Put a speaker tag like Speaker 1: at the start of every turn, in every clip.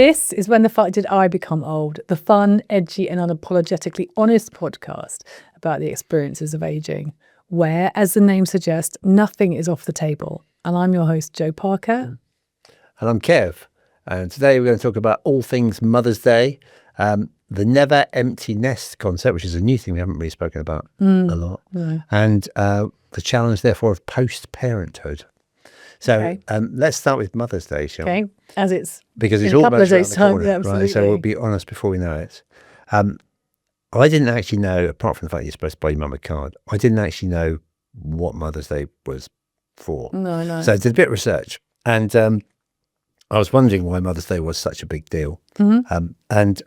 Speaker 1: This is When the Fuck Did I Become Old? The fun, edgy and unapologetically honest podcast about the experiences of ageing, where, as the name suggests, nothing is off the table. And I'm your host, Jo Parker.
Speaker 2: And I'm Kev. And today we're going to talk about all things Mother's Day, the never empty nest concept, which is a new thing we haven't really spoken about a lot, and the challenge, therefore, of post-parenthood. So let's start with Mother's Day, shall we?
Speaker 1: Okay, as it's
Speaker 2: because it's
Speaker 1: in a couple of
Speaker 2: almost around
Speaker 1: days'
Speaker 2: the
Speaker 1: time.
Speaker 2: corner,
Speaker 1: Yeah, absolutely.
Speaker 2: right? So we'll be honest before we know it. I didn't actually know, apart from the fact you're supposed to buy your mum a card, I didn't actually know what Mother's Day was for.
Speaker 1: No.
Speaker 2: So I did a bit of research, and I was wondering why Mother's Day was such a big deal. And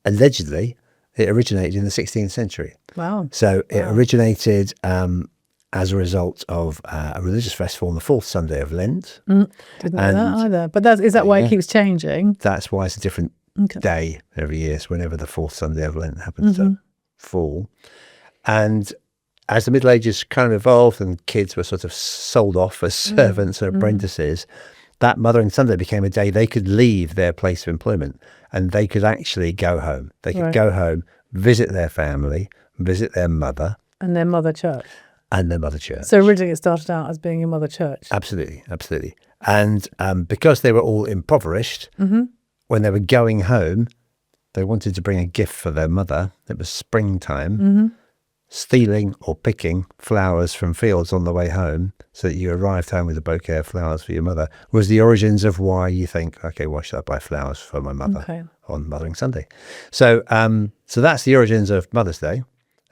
Speaker 2: allegedly, it originated in the 16th century.
Speaker 1: Wow.
Speaker 2: So it originated as a result of a religious festival on the fourth Sunday of Lent.
Speaker 1: Didn't know that either. But is that why it keeps changing?
Speaker 2: That's why it's a different day every year. So whenever the fourth Sunday of Lent happens to fall. And as the Middle Ages kind of evolved and kids were sort of sold off as servants and apprentices, that Mothering Sunday became a day they could leave their place of employment and they could actually go home. They could go home, visit their family, visit their mother.
Speaker 1: And their mother church.
Speaker 2: And their mother church.
Speaker 1: So originally it started out as being a mother church.
Speaker 2: Absolutely. And because they were all impoverished, when they were going home, they wanted to bring a gift for their mother. It was springtime. Stealing or picking flowers from fields on the way home so that you arrived home with a bouquet of flowers for your mother was the origins of why you think, okay, why should I buy flowers for my mother on Mothering Sunday? So so that's the origins of Mother's Day.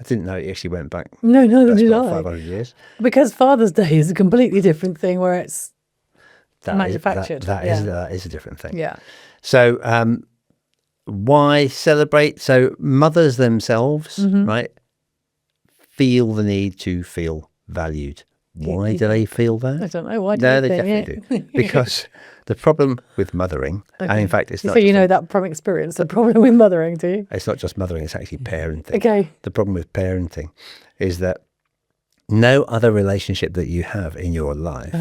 Speaker 2: I didn't know it actually went back.
Speaker 1: No, did I?
Speaker 2: 500 years.
Speaker 1: Because Father's Day is a completely different thing where it's manufactured.
Speaker 2: That is a different thing.
Speaker 1: Yeah.
Speaker 2: So why celebrate? So mothers themselves, right, feel the need to feel valued. Why do they feel that?
Speaker 1: I don't know. Why do
Speaker 2: they definitely do. Because the problem with mothering, and in fact it's not...
Speaker 1: So you know that from experience, the problem with mothering, do you?
Speaker 2: It's not just mothering, it's actually parenting.
Speaker 1: Okay.
Speaker 2: The problem with parenting is that no other relationship that you have in your life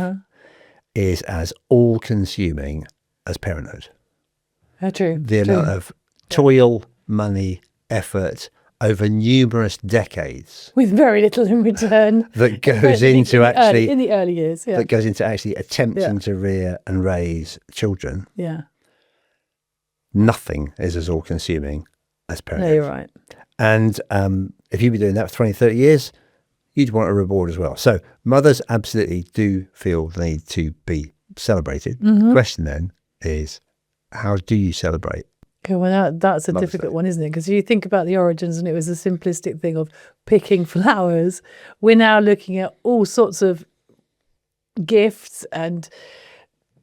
Speaker 2: is as all-consuming as parenthood.
Speaker 1: True.
Speaker 2: The amount of toil, money, effort over numerous decades
Speaker 1: with very little in return
Speaker 2: that goes into actually
Speaker 1: in the early years
Speaker 2: that goes into actually attempting to rear and raise children. Nothing is as all consuming as parenthood.
Speaker 1: No, you're right.
Speaker 2: And if you've been doing that for 20, 30 years, you'd want a reward as well. So mothers absolutely do feel the need to be celebrated. The question then is, how do you celebrate?
Speaker 1: Okay, well, that's a
Speaker 2: Mother's
Speaker 1: difficult
Speaker 2: Day.
Speaker 1: one, isn't it? Because you think about the origins and it was a simplistic thing of picking flowers. We're now looking at all sorts of gifts and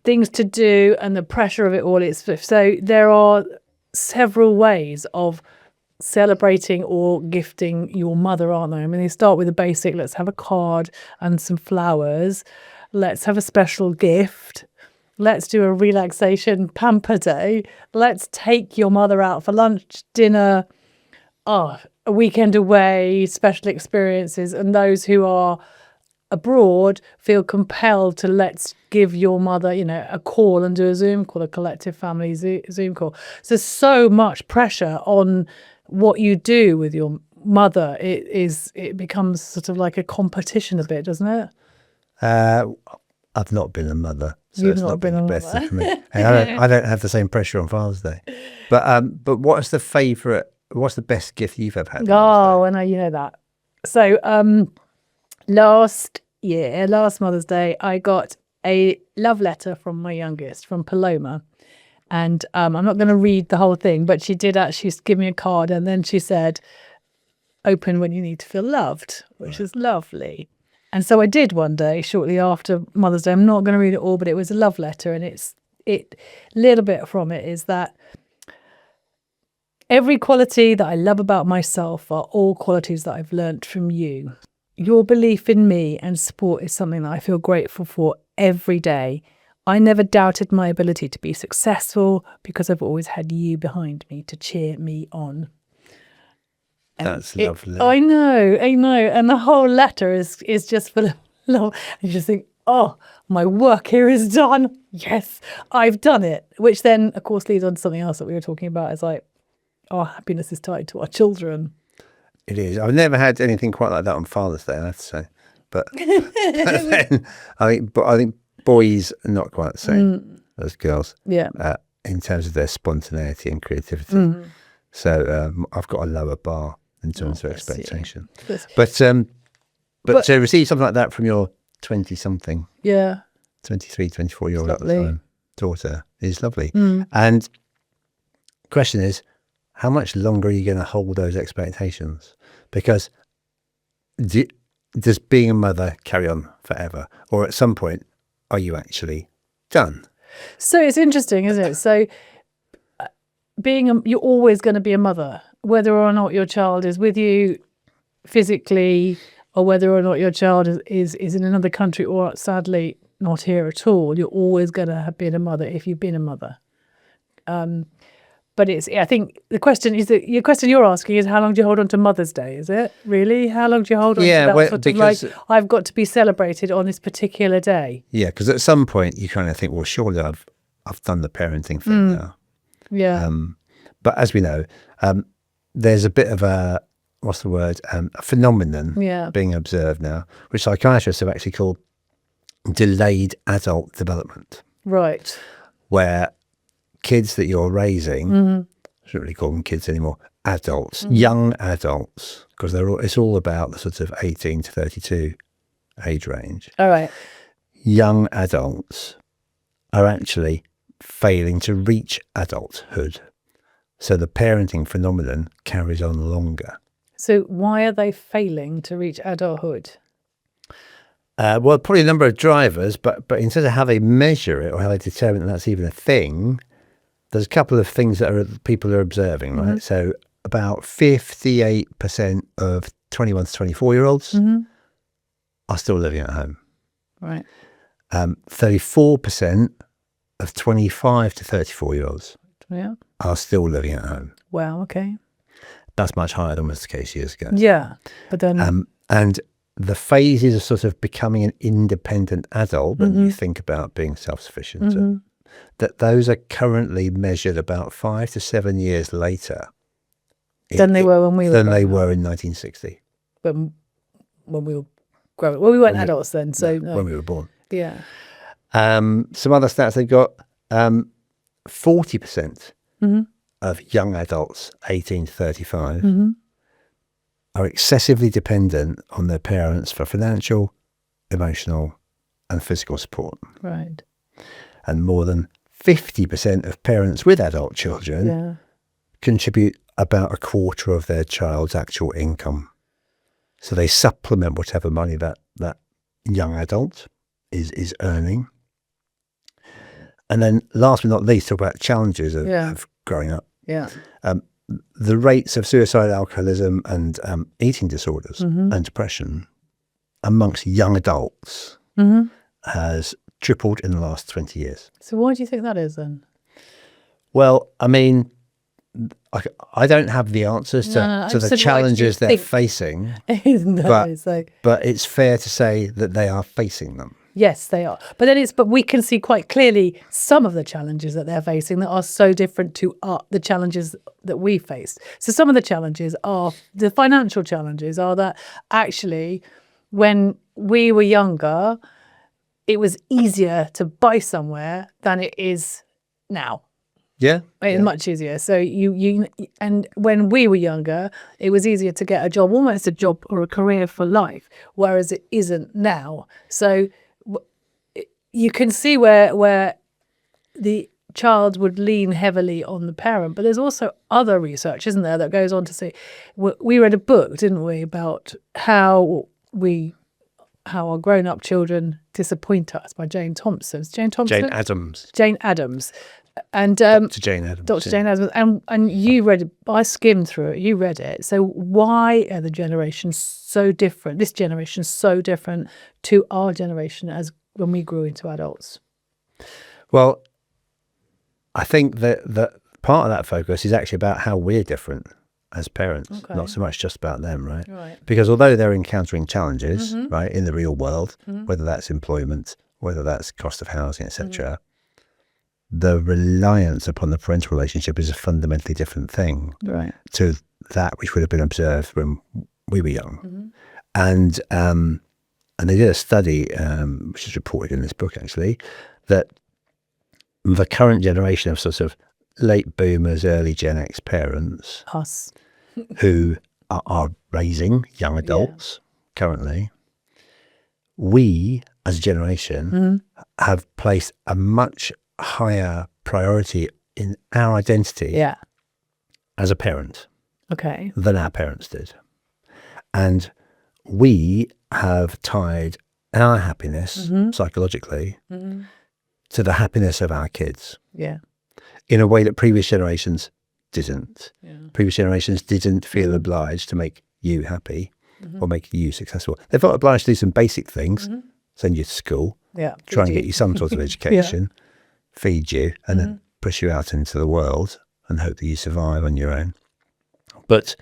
Speaker 1: things to do and the pressure of it all. So there are several ways of celebrating or gifting your mother, aren't there? I mean, they start with the basic, let's have a card and some flowers. Let's have a special gift. Let's do a relaxation pamper day. Let's take your mother out for lunch, dinner, a weekend away, special experiences. And those who are abroad feel compelled to let's give your mother, a call and do a Zoom call, a collective family Zoom call. So much pressure on what you do with your mother. It becomes sort of like a competition a bit, doesn't it?
Speaker 2: I've not been a mother. So
Speaker 1: You've
Speaker 2: it's
Speaker 1: not been a
Speaker 2: best
Speaker 1: mother.
Speaker 2: for me. And I don't have the same pressure on Father's Day. But what's the best gift you've ever had?
Speaker 1: I know you know that. So last Mother's Day, I got a love letter from my youngest, from Paloma. And I'm not going to read the whole thing, but she did actually give me a card and then she said, open when you need to feel loved, which is lovely. And so I did one day, shortly after Mother's Day. I'm not going to read it all, but it was a love letter. And it little bit from it is that every quality that I love about myself are all qualities that I've learnt from you. Your belief in me and support is something that I feel grateful for every day. I never doubted my ability to be successful because I've always had you behind me to cheer me on.
Speaker 2: That's lovely.
Speaker 1: I know. And the whole letter is just full of love. And you just think, oh, my work here is done. Yes, I've done it. Which then, of course, leads on to something else that we were talking about. Is like our happiness is tied to our children.
Speaker 2: It is. I've never had anything quite like that on Father's Day, I have to say. But, but then I think boys are not quite the same as girls.
Speaker 1: Yeah.
Speaker 2: In terms of their spontaneity and creativity. So I've got a lower bar in terms of expectation. But to receive something like that from your 20-something, 23, 24-year-old at the time daughter is lovely. And the question is, how much longer are you going to hold those expectations? Because does being a mother carry on forever? Or at some point, are you actually done?
Speaker 1: So it's interesting, isn't it? So you're always going to be a mother, whether or not your child is with you physically, or whether or not your child is in another country, or sadly not here at all. You're always going to have been a mother if you've been a mother. But I think the question is your question you're asking is, how long do you hold on to Mother's Day? Is it really? How long do you hold on to that sort of like, I've got to be celebrated on this particular day?
Speaker 2: Yeah, because at some point you kind of think, well, surely I've done the parenting thing now.
Speaker 1: Yeah.
Speaker 2: But as we know, there's a bit of a phenomenon being observed now, which psychiatrists have actually called delayed adult development.
Speaker 1: Right.
Speaker 2: Where kids that you're raising, I shouldn't really call them kids anymore, adults, young adults, because it's all about the sort of 18 to 32 age range.
Speaker 1: All right.
Speaker 2: Young adults are actually failing to reach adulthood. So the parenting phenomenon carries on longer.
Speaker 1: So why are they failing to reach adulthood?
Speaker 2: Well, probably a number of drivers, but in terms of how they measure it or how they determine that that's even a thing, there's a couple of things that people are observing, right? So about 58% of 21 to 24-year-olds are still living at home.
Speaker 1: Right.
Speaker 2: 34% of 25 to 34-year-olds are still living at home.
Speaker 1: Wow, okay.
Speaker 2: That's much higher than was the case years ago.
Speaker 1: Yeah, but then...
Speaker 2: and the phases of sort of becoming an independent adult, when you think about being self-sufficient, that those are currently measured about 5 to 7 years later
Speaker 1: than they were when we were
Speaker 2: in 1960.
Speaker 1: When we were growing. Well, we weren't adults then, so no.
Speaker 2: When we were born.
Speaker 1: Yeah.
Speaker 2: Some other stats they've got: 40% of young adults, 18 to 35, are excessively dependent on their parents for financial, emotional, and physical support.
Speaker 1: Right.
Speaker 2: And more than 50% of parents with adult children contribute about a quarter of their child's actual income. So they supplement whatever money that young adult is earning. And then last but not least, talk about challenges of growing up.
Speaker 1: Yeah.
Speaker 2: The rates of suicide, alcoholism, and eating disorders and depression amongst young adults has tripled in the last 20 years.
Speaker 1: So why do you think that is then?
Speaker 2: Well, I mean, I don't have the answers to the challenges they're facing, but it's fair to say that they are facing them.
Speaker 1: Yes, they are. But we can see quite clearly some of the challenges that they're facing that are so different to the challenges that we faced. So some of the challenges are, the financial challenges are that actually when we were younger, it was easier to buy somewhere than it is now.
Speaker 2: Yeah.
Speaker 1: It's much easier. So and when we were younger, it was easier to get a job, almost a job or a career for life, whereas it isn't now. So you can see where the child would lean heavily on the parent, but there's also other research, isn't there, that goes on to say, we read a book, didn't we, about how our grown-up children disappoint us by Jane Thompson. Jane Adams. And
Speaker 2: Dr. Jane Adams.
Speaker 1: Dr. Jane Adams. And you read it, I skimmed through it, you read it. So why are the generations so different, this generation so different to our generation as when we grew into adults?
Speaker 2: Well, I think that part of that focus is actually about how we're different as parents, not so much just about them, right? Because although they're encountering challenges, right, in the real world, whether that's employment, whether that's cost of housing, etc., the reliance upon the parental relationship is a fundamentally different thing to that which would have been observed when we were young. And they did a study, which is reported in this book actually, that the current generation of sort of late boomers, early Gen X parents,
Speaker 1: Us.
Speaker 2: who are raising young adults currently, we as a generation have placed a much higher priority in our identity as a parent than our parents did. And we have tied our happiness psychologically to the happiness of our kids in a way that previous generations didn't. Previous generations didn't feel obliged to make you happy or make you successful. They felt obliged to do some basic things, send you to school, try and get you some sort of education, feed you, and then push you out into the world and hope that you survive on your own. But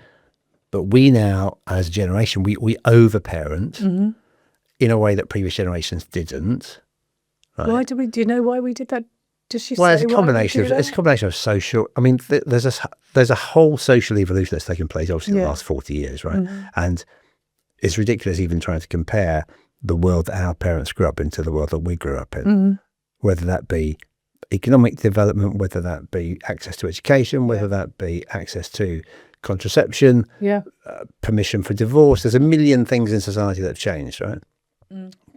Speaker 2: we now, as a generation, we over-parent in a way that previous generations didn't. Right?
Speaker 1: Why do we? Do you know why we did that? Does she
Speaker 2: Well,
Speaker 1: say
Speaker 2: it's a combination of social. I mean, there's a whole social evolution that's taken place, obviously, in the last 40 years, right? And it's ridiculous even trying to compare the world that our parents grew up in to the world that we grew up in, whether that be economic development, whether that be access to education, whether that be access to contraception, permission for divorce. There's a million things in society that have changed, right?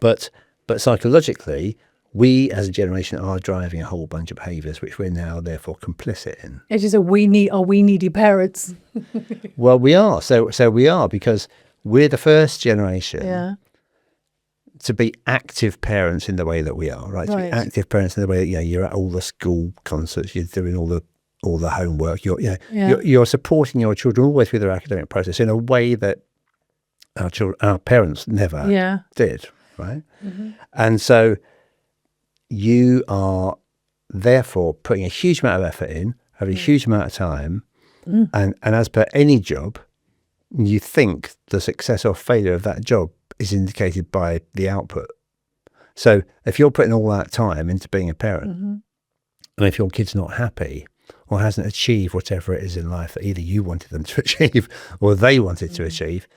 Speaker 2: But psychologically, we as a generation are driving a whole bunch of behaviours which we're now therefore complicit in.
Speaker 1: It is we needy parents.
Speaker 2: Well, we are. So we are, because we're the first generation to be active parents in the way that we are, right? To be active parents in the way that you're at all the school concerts, you're doing all the homework, you're supporting your children all the way through their academic process in a way that our parents never did, right? And so you are therefore putting a huge amount of effort in, having a huge amount of time, and as per any job, you think the success or failure of that job is indicated by the output. So if you're putting all that time into being a parent, and if your kid's not happy or hasn't achieved whatever it is in life that either you wanted them to achieve or they wanted to achieve,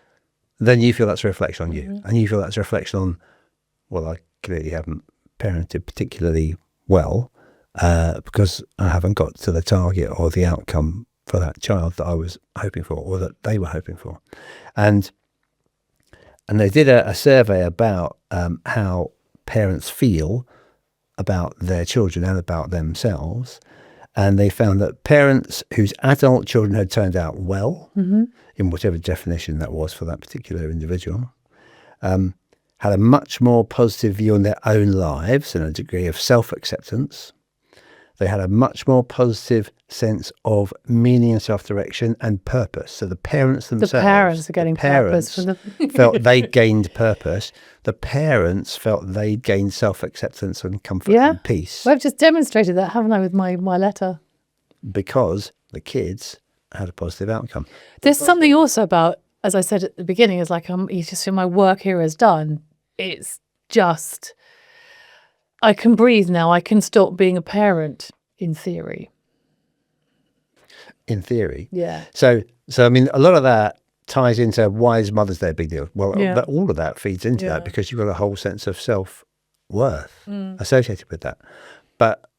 Speaker 2: then you feel that's a reflection on you. And you feel that's a reflection on, well, I clearly haven't parented particularly well because I haven't got to the target or the outcome for that child that I was hoping for or that they were hoping for. And they did a survey about how parents feel about their children and about themselves. And they found that parents whose adult children had turned out well, in whatever definition that was for that particular individual, had a much more positive view on their own lives and a degree of self-acceptance. They had a much more positive sense of meaning and self-direction and purpose. So the parents themselves...
Speaker 1: The parents are getting purpose.
Speaker 2: Felt they gained purpose. The parents felt they gained self-acceptance and comfort and peace.
Speaker 1: Well, I've just demonstrated that, haven't I, with my letter?
Speaker 2: Because the kids had a positive outcome.
Speaker 1: There's something also about, as I said at the beginning, it's like you just feel my work here is done. It's just, I can breathe now. I can stop being a parent, in theory.
Speaker 2: In theory?
Speaker 1: Yeah.
Speaker 2: So I mean, a lot of that ties into why is Mother's Day a big deal? Well, all of that feeds into that because you've got a whole sense of self-worth associated with that. But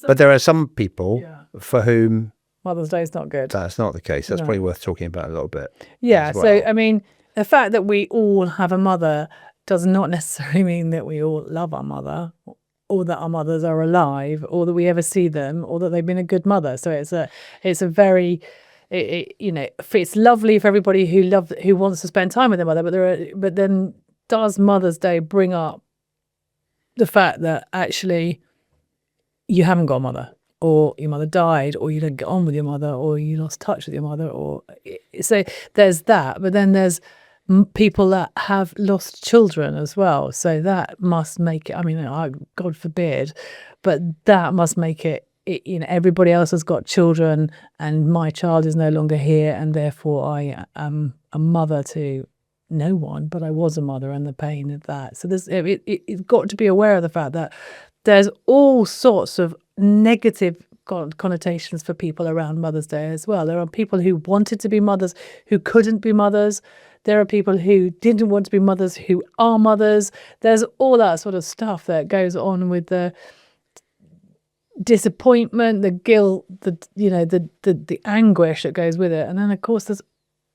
Speaker 2: there are some people for whom
Speaker 1: Mother's Day is not good.
Speaker 2: That's not the case. That's probably worth talking about a little bit.
Speaker 1: Yeah. So, I mean, the fact that we all have a mother does not necessarily mean that we all love our mother or that our mothers are alive or that we ever see them or that they've been a good mother. So it's a very, it's lovely for everybody who wants to spend time with their mother. But then does Mother's Day bring up the fact that actually you haven't got a mother, or your mother died, or you don't get on with your mother, or you lost touch with your mother, or so there's that. But then there's people that have lost children as well, so that must make it, I mean, God forbid, but that must make it, everybody else has got children and my child is no longer here, and therefore I am a mother to no one, but I was a mother, and the pain of that. So it's got to be aware of the fact that there's all sorts of negative connotations for people around Mother's Day as well. There are people who wanted to be mothers who couldn't be mothers. There are people who didn't want to be mothers who are mothers. There's all that sort of stuff that goes on with the disappointment, the guilt, the anguish that goes with it. And then of course there's,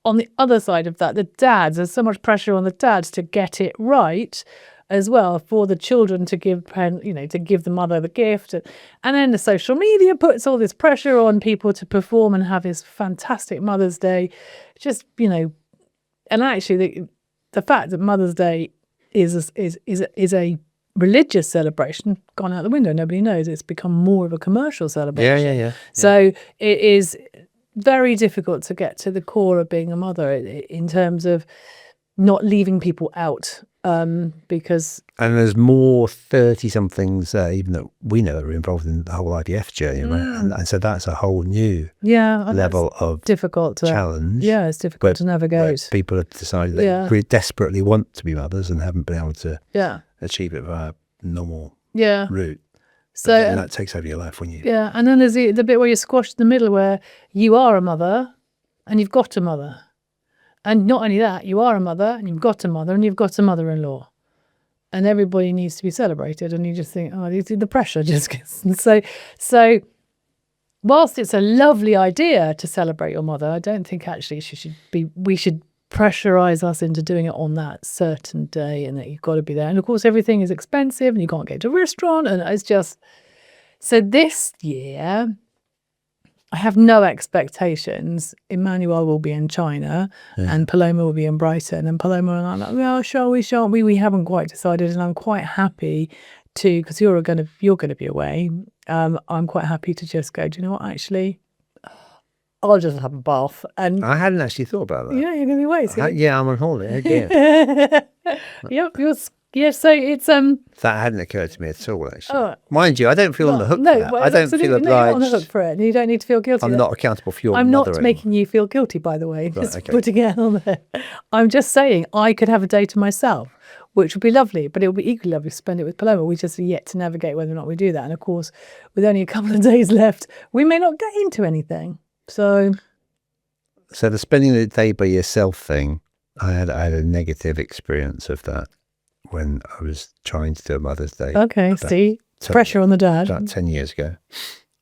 Speaker 1: on the other side of that, the dads. There's so much pressure on the dads to get it right as well, for the children to give the mother the gift, and then the social media puts all this pressure on people to perform and have this fantastic Mother's Day. Just and actually the fact that Mother's Day is a religious celebration gone out the window. Nobody knows. It's become more of a commercial celebration.
Speaker 2: Yeah.
Speaker 1: So it is very difficult to get to the core of being a mother in terms of not leaving people out. Because
Speaker 2: there's more 30-somethings even that we know are involved in the whole IVF journey, right? And so that's a whole new level of
Speaker 1: difficult
Speaker 2: challenge.
Speaker 1: Yeah, it's difficult to navigate.
Speaker 2: People have decided they really desperately want to be mothers and haven't been able to achieve it via normal route.
Speaker 1: So
Speaker 2: and that takes over your life when you
Speaker 1: and then there's the bit where you're squashed in the middle, where you are a mother and you've got a mother. And not only that, you are a mother and you've got a mother and you've got a mother-in-law. And everybody needs to be celebrated. And you just think, the pressure just gets... So whilst it's a lovely idea to celebrate your mother, I don't think actually we should pressurize us into doing it on that certain day, and that you've got to be there. And of course, everything is expensive and you can't get to a restaurant. And it's just... So this year, I have no expectations. Emmanuel will be in China and Paloma will be in Brighton. And Paloma and I are like, well, shall we, shan't we? We haven't quite decided. And I'm quite happy to, because you're going to be away. I'm quite happy to just go, do you know what, actually, I'll just have a bath. And
Speaker 2: I hadn't actually thought about that.
Speaker 1: Yeah, you're going to be away. So
Speaker 2: I'm on holiday.
Speaker 1: Yep, so it's
Speaker 2: that hadn't occurred to me at all, actually. Mind you, I don't feel on the hook for that. I don't feel obliged.
Speaker 1: You're not on the hook for it, and you don't need to feel guilty.
Speaker 2: I'm not accountable for your
Speaker 1: I'm not
Speaker 2: mothering.
Speaker 1: making you feel guilty, by the way.
Speaker 2: Right,
Speaker 1: Just putting it on there. I'm just saying I could have a day to myself, which would be lovely, but it would be equally lovely to spend it with Paloma. We just are yet to navigate whether or not we do that. And of course, with only a couple of days left, we may not get into anything. So
Speaker 2: the spending the day by yourself thing, I had a negative experience of that when I was trying to do a Mother's Day.
Speaker 1: Okay, see? Pressure on the dad.
Speaker 2: About 10 years ago,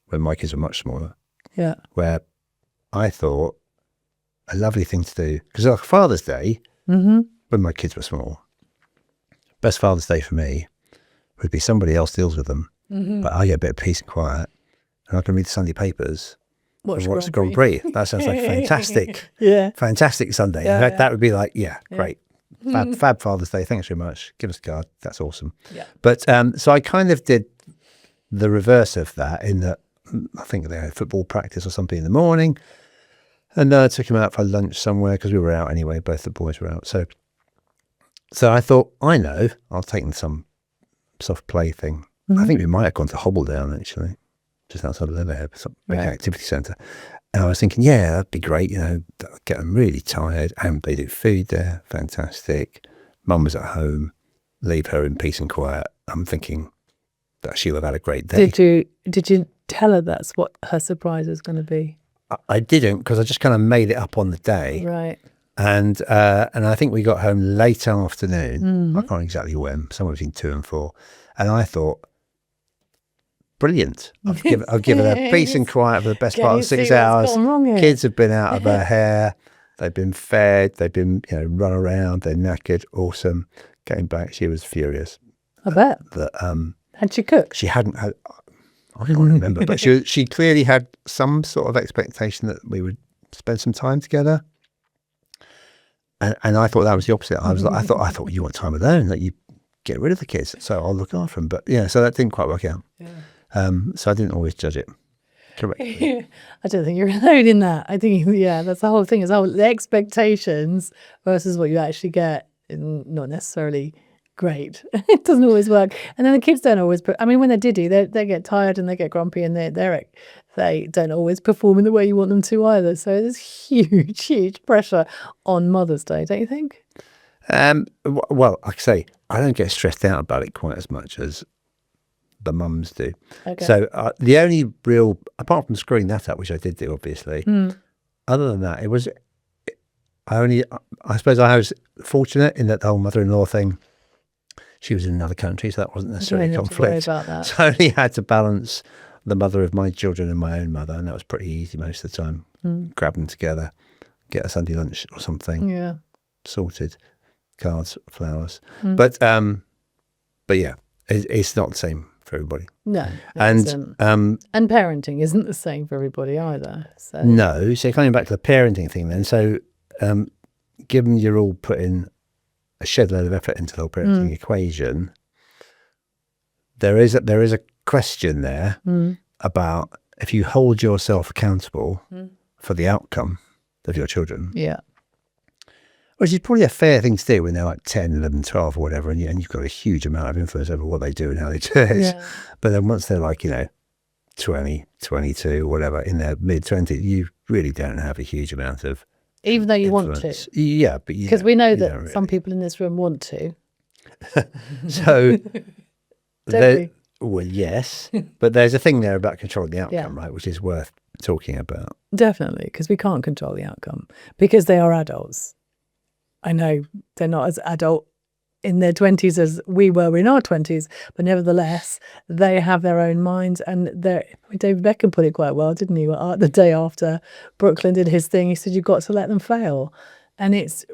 Speaker 2: when my kids were much smaller.
Speaker 1: Yeah.
Speaker 2: Where I thought a lovely thing to do, because like Father's Day, when my kids were small, best Father's Day for me would be somebody else deals with them, but I get a bit of peace and quiet, and I can read the Sunday papers. Watch Grand Prix. That sounds like fantastic. Fantastic Sunday. In fact, that would be like, great. Fab Father's Day. Thanks very much. Give us a card. That's awesome. Yeah. But so I kind of did the reverse of that, in that I think they had football practice or something in the morning, and I took him out for lunch somewhere because we were out anyway. Both the boys were out. So I thought, I'll take them to some soft play thing. I think we might have gone to Hobbledown, actually, just outside of Leatherhead, some big activity centre. And I was thinking, that'd be great, that'll get them really tired. And they do food there, fantastic. Mum was at home, leave her in peace and quiet. I'm thinking that she'll have had a great day.
Speaker 1: Did you tell her that's what her surprise was going to be?
Speaker 2: I didn't, because I just kind of made it up on the day.
Speaker 1: Right.
Speaker 2: And I think we got home late afternoon. I can't exactly when, somewhere between 2 and 4. And I thought, brilliant. I've given her peace and quiet for the best part of 6 hours. Kids have been out of her hair. They've been fed. They've been, run around. They're knackered. Awesome. Came back. She was furious.
Speaker 1: I bet.
Speaker 2: That,
Speaker 1: had she cooked?
Speaker 2: She hadn't had, I can't remember, but she clearly had some sort of expectation that we would spend some time together. And I thought that was the opposite. I was like, I thought you want time alone, that you get rid of the kids, so I'll look after them. But so that didn't quite work out. Yeah. So I didn't always judge it correctly.
Speaker 1: I don't think you're alone in that. I think, that's the whole thing, is the expectations versus what you actually get is not necessarily great. It doesn't always work. And then the kids don't always, when they're diddy, they get tired and they get grumpy, and they don't always perform in the way you want them to either. So there's huge pressure on Mother's Day, don't you think?
Speaker 2: Well, like I say, I don't get stressed out about it quite as much as the mums do.
Speaker 1: Okay.
Speaker 2: So the only real, apart from screwing that up, which I did do, obviously, other than that, I suppose I was fortunate in that the whole mother-in-law thing, she was in another country, so that wasn't necessarily a conflict.
Speaker 1: About that.
Speaker 2: So I only had to balance the mother of my children and my own mother, and that was pretty easy most of the time. Grab them together, get a Sunday lunch or something.
Speaker 1: Yeah.
Speaker 2: Sorted. Cards, flowers. But yeah, it's not the same for everybody.
Speaker 1: No, it
Speaker 2: And
Speaker 1: isn't. And parenting isn't the same for everybody either. So
Speaker 2: no, so coming back to the parenting thing then, so given you're all putting a shed load of effort into the whole parenting equation, there is a question there about if you hold yourself accountable for the outcome of your children.
Speaker 1: Yeah.
Speaker 2: Which is probably a fair thing to do when they're like 10, 11, 12 or whatever, and you've got a huge amount of influence over what they do and how they do it.
Speaker 1: Yeah.
Speaker 2: But then once they're like, 20, 22, whatever, in their mid-20s, you really don't have a huge amount of
Speaker 1: Even though you
Speaker 2: influence.
Speaker 1: want to.
Speaker 2: Yeah, but
Speaker 1: Because we know that
Speaker 2: really.
Speaker 1: some people in this room want to.
Speaker 2: So,
Speaker 1: Don't we?
Speaker 2: well, yes, but there's a thing there about controlling the outcome,
Speaker 1: Yeah.
Speaker 2: right, which is worth talking about.
Speaker 1: Definitely, because we can't control the outcome because they are adults. I know they're not as adult in their 20s as we were in our 20s, but nevertheless, they have their own minds. And David Beckham put it quite well, didn't he? The day after Brooklyn did his thing, he said, you've got to let them fail. And it's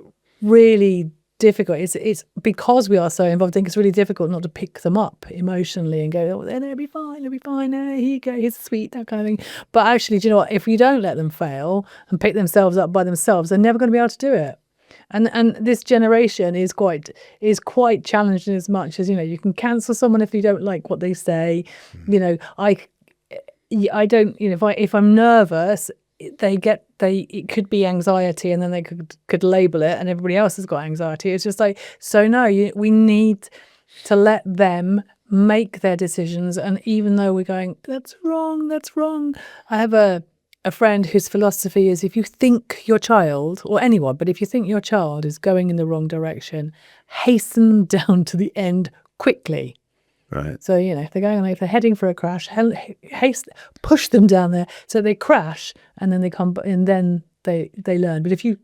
Speaker 1: really difficult. It's because we are so involved, I think it's really difficult not to pick them up emotionally and go, oh, they'll be fine, here you go, here's a sweet, that kind of thing. But actually, do you know what? If you don't let them fail and pick themselves up by themselves, they're never going to be able to do it. And this generation is quite challenging as much as, you can cancel someone if you don't like what they say. I don't, if I'm nervous, it could be anxiety, and then they could label it, and everybody else has got anxiety. It's just like, so no, we need to let them make their decisions. And even though we're going, that's wrong. I have a friend whose philosophy is, if you think your child, or anyone, but if you think your child is going in the wrong direction, hasten them down to the end quickly.
Speaker 2: Right.
Speaker 1: So, if they're heading for a crash, push them down there so they crash, and then they come, and then they learn. But if you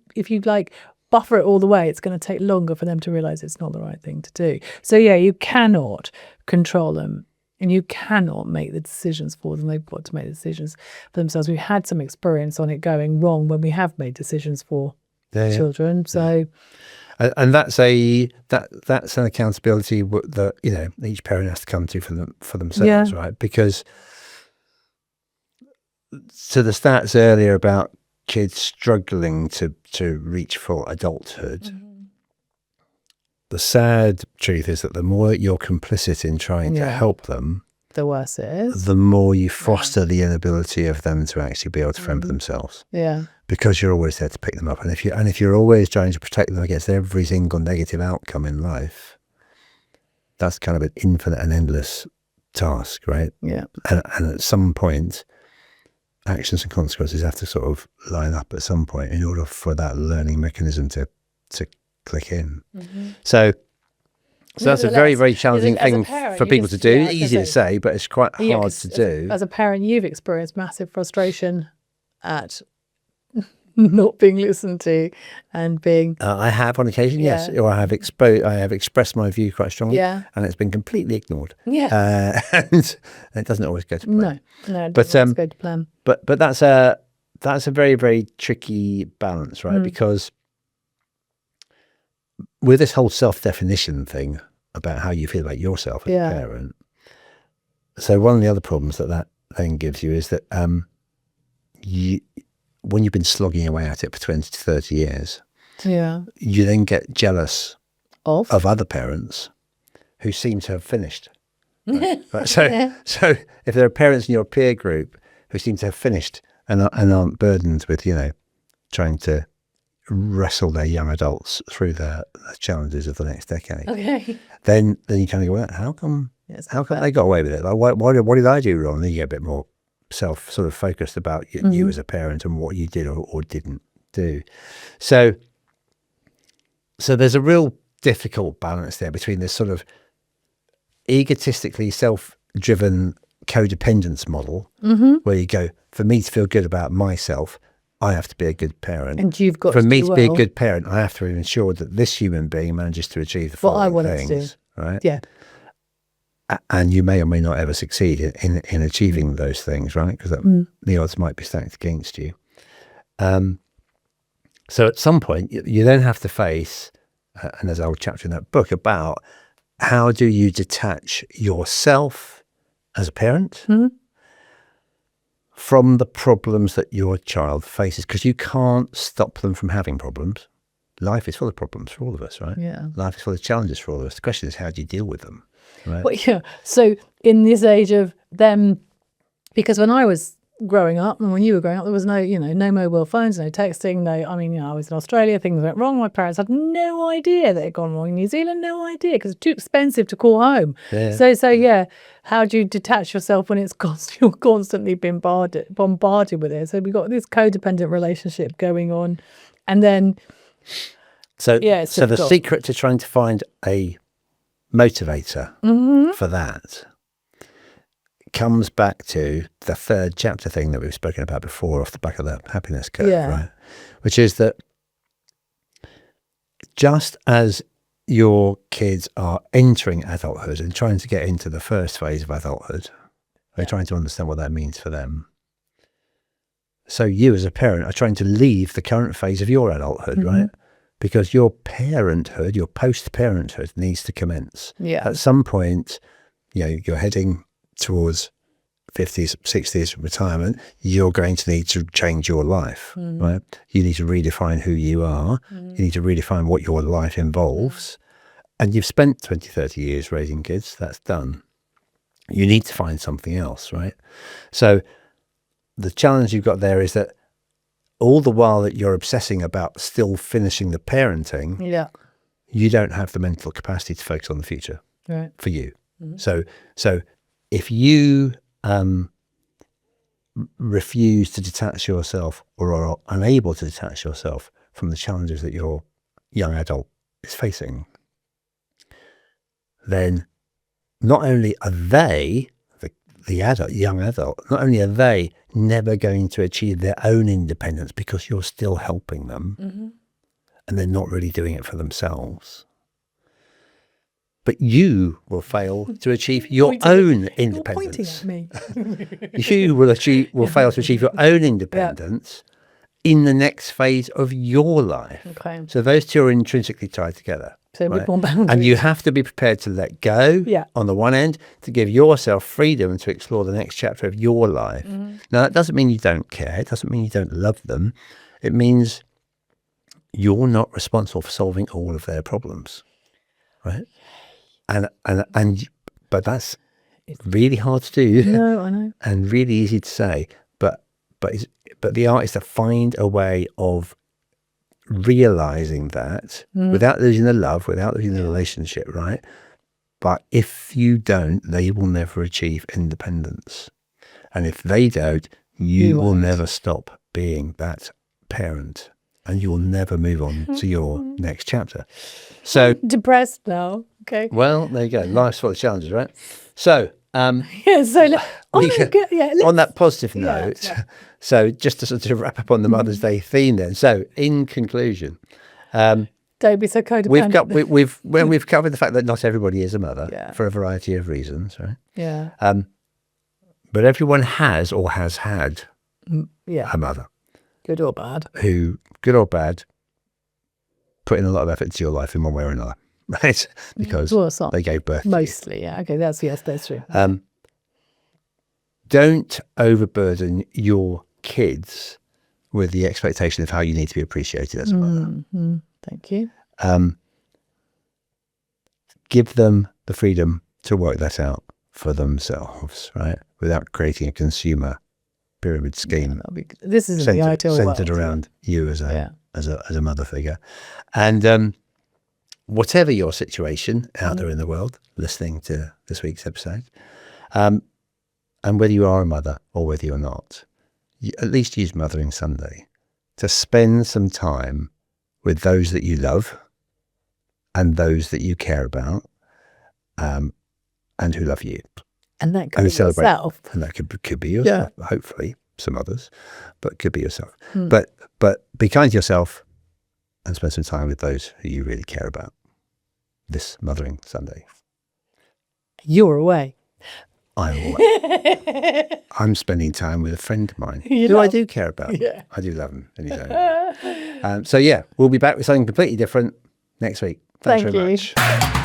Speaker 1: like buffer it all the way, it's going to take longer for them to realize it's not the right thing to do. So yeah, you cannot control them. And you cannot make the decisions for them. They've got to make the decisions for themselves. We've had some experience on it going wrong when we have made decisions for children. So,
Speaker 2: and that's an accountability that each parent has to come to for themselves, right? Because to the stats earlier about kids struggling to reach full adulthood. The sad truth is that the more you're complicit in trying to help them,
Speaker 1: the worse it is.
Speaker 2: The more you foster the inability of them to actually be able to fend for themselves.
Speaker 1: Yeah.
Speaker 2: Because you're always there to pick them up. And if you're always trying to protect them against every single negative outcome in life, that's kind of an infinite and endless task, right?
Speaker 1: Yeah.
Speaker 2: And at some point, actions and consequences have to sort of line up at some point in order for that learning mechanism to click in. So that's a very, very challenging thing for people to do. Easy to say, but it's quite hard to do.
Speaker 1: As a parent, you've experienced massive frustration at not being listened to and being...
Speaker 2: I have on occasion, yes. Or I have expressed my view quite strongly, and it's been completely ignored.
Speaker 1: Yeah.
Speaker 2: And it doesn't always go to plan.
Speaker 1: No, it doesn't always go to plan.
Speaker 2: But that's a very, very tricky balance, right? Because with this whole self-definition thing about how you feel about yourself as a parent, so one of the other problems that then gives you is that when you've been slogging away at it for 20 to 30 years, you then get jealous of other parents who seem to have finished. Right? So if there are parents in your peer group who seem to have finished and aren't burdened with, trying to wrestle their young adults through the challenges of the next decade, then you kind of go, well, how come they got away with it? Like, what did I do wrong? And then you get a bit more sort of focused about you as a parent and what you did or didn't do. So So there's a real difficult balance there between this sort of egotistically self-driven codependence model, where you go, for me to feel good about myself, I have to be a good parent.
Speaker 1: And you've got
Speaker 2: for
Speaker 1: to
Speaker 2: me
Speaker 1: do
Speaker 2: to be a
Speaker 1: well.
Speaker 2: good parent, I have to ensure that this human being manages to achieve the
Speaker 1: What I
Speaker 2: following
Speaker 1: want it to
Speaker 2: things,
Speaker 1: do.
Speaker 2: right?
Speaker 1: Yeah.
Speaker 2: And you may or may not ever succeed in achieving those things, right? Because the odds might be stacked against you. So at some point, you then have to face, and there's a whole chapter in that book about how do you detach yourself as a parent from the problems that your child faces, because you can't stop them from having problems. Life is full of problems for all of us, right?
Speaker 1: Yeah.
Speaker 2: Life is full of challenges for all of us. The question is, how do you deal with them, right?
Speaker 1: Well, yeah. So in this age of them, because when I was growing up and when you were growing up, there was no, no mobile phones, no texting, I was in Australia, things went wrong. My parents had no idea that it had gone wrong in New Zealand, no idea, because it's too expensive to call home.
Speaker 2: Yeah.
Speaker 1: So yeah, how do you detach yourself when you're constantly bombarded with it? So we've got this codependent relationship going on. And then,
Speaker 2: So,
Speaker 1: yeah, it's
Speaker 2: so the
Speaker 1: difficult.
Speaker 2: secret to trying to find a motivator for that comes back to the third chapter thing that we've spoken about before off the back of the happiness curve,
Speaker 1: Yeah.
Speaker 2: right? Which is that just as your kids are entering adulthood and trying to get into the first phase of adulthood, they're trying to understand what that means for them. So you as a parent are trying to leave the current phase of your adulthood, right? Because your parenthood, your post-parenthood needs to commence.
Speaker 1: Yeah.
Speaker 2: At some point, you're heading towards 50s, 60s retirement, you're going to need to change your life, right? You need to redefine who you are. You need to redefine what your life involves. And you've spent 20, 30 years raising kids. That's done. You need to find something else, right? So the challenge you've got there is that all the while that you're obsessing about still finishing the parenting, you don't have the mental capacity to focus on the future for you. So if you refuse to detach yourself or are unable to detach yourself from the challenges that your young adult is facing, then not only are they, the young adult, not only are they never going to achieve their own independence because you're still helping them and they're not really doing it for themselves, but you will fail to achieve your own independence.
Speaker 1: You're pointing at me.
Speaker 2: You will fail to achieve your own independence in the next phase of your life.
Speaker 1: Okay.
Speaker 2: So those two are intrinsically tied together.
Speaker 1: So
Speaker 2: right?
Speaker 1: with more boundaries.
Speaker 2: And you have to be prepared to let go on the one end, to give yourself freedom to explore the next chapter of your life. Now, that doesn't mean you don't care. It doesn't mean you don't love them. It means you're not responsible for solving all of their problems, right? But that's really hard to do.
Speaker 1: No, I know.
Speaker 2: And really easy to say. But the art is to find a way of realizing that without losing the love, without losing the relationship, right? But if you don't, they will never achieve independence. And if they don't, you will never stop being that parent. And you will never move on to your next chapter. So
Speaker 1: Depressed now. Okay.
Speaker 2: well, there you go. Life's full of challenges, right? So
Speaker 1: So
Speaker 2: on that positive note, so just to sort of wrap up on the Mother's Day theme then. So in conclusion,
Speaker 1: don't be so codependent.
Speaker 2: we've covered the fact that not everybody is a mother for a variety of reasons, right?
Speaker 1: Yeah.
Speaker 2: But everyone has or has had a mother.
Speaker 1: Good or bad.
Speaker 2: Who, good or bad, put in a lot of effort into your life in one way or another, right? Because they gave birth to you.
Speaker 1: Mostly, yeah. Okay, that's true.
Speaker 2: Don't overburden your kids with the expectation of how you need to be appreciated as a mother.
Speaker 1: Thank you.
Speaker 2: Give them the freedom to work that out for themselves, right? Without creating a consumer pyramid scheme.
Speaker 1: This isn't the ideal
Speaker 2: centered around you as a mother figure. And whatever your situation out there in the world, listening to this week's episode, and whether you are a mother or whether you're not, you at least use Mothering Sunday to spend some time with those that you love and those that you care about, and who love you.
Speaker 1: And that could
Speaker 2: And
Speaker 1: be
Speaker 2: celebrate.
Speaker 1: yourself.
Speaker 2: And that could be yourself, hopefully, some others, but could be yourself. But be kind to yourself and spend some time with those who you really care about this Mothering Sunday.
Speaker 1: You're away.
Speaker 2: I'm away. I'm spending time with a friend of mine who I do care about.
Speaker 1: Yeah.
Speaker 2: I do love him in his own way. So, we'll be back with something completely different next week. Thanks
Speaker 1: Thank
Speaker 2: very
Speaker 1: you.
Speaker 2: much.